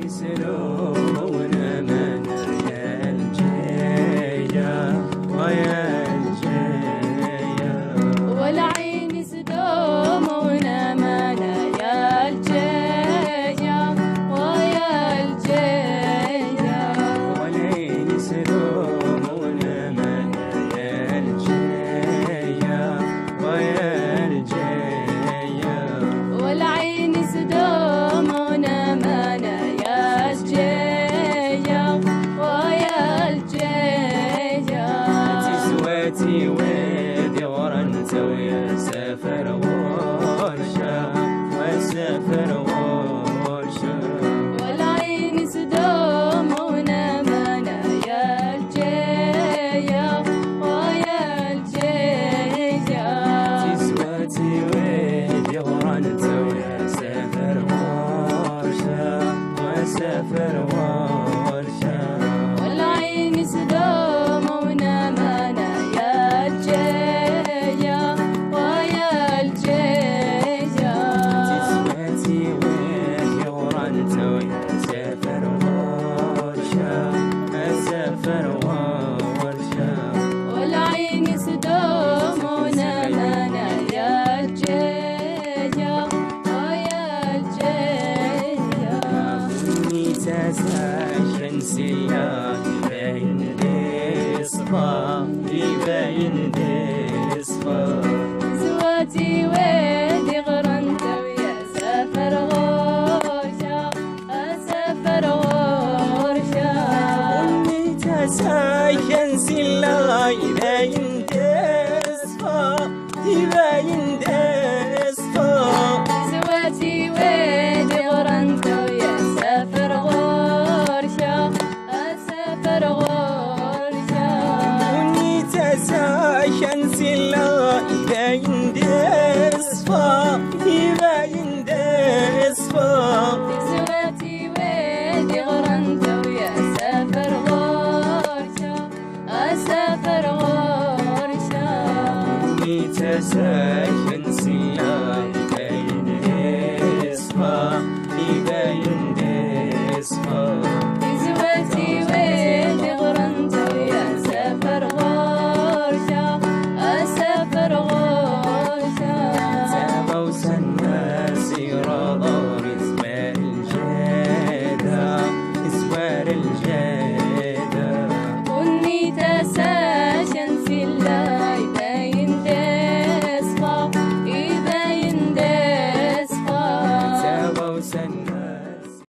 يسلمون أمانة يا الجية ويا الجية، والعين يسلمون أمانة يا الجية ويا الجية، والعين يسلمون أمانة يا الجية ويا الجية، والعين يسلمون أمانة يا الجية ويا الجية. تسواتي وادي غرنت ويا سافر ورشة وسافر ورشة، والعين يسلمون أمانة يا الجية ويا الجية. تسواتي وادي غرنت ويا سافر ورشة وسافر ورشة، والعين يسلمون أمانة يا الجية ويا الجية. تسواتي وادي غرنت ويا سافر ورشة وسافر ورشة، والعين يسلمون أمانة يا الجية ويا الجية. شمسية يبين الإصفى يبين الإصفى، زواتي وادي غرنت ويا سافر غورشة أسافر غورشة. شمسية يبين الإصفى يبين الإصفى، زواتي وادي غرنت ويا سافر غورشة أسافر غورشة. شمسية يبين الإصفى يبين الإصفى، زواتي وادي غرنت ويا سافر غورشة أسافر غورشة. تساكن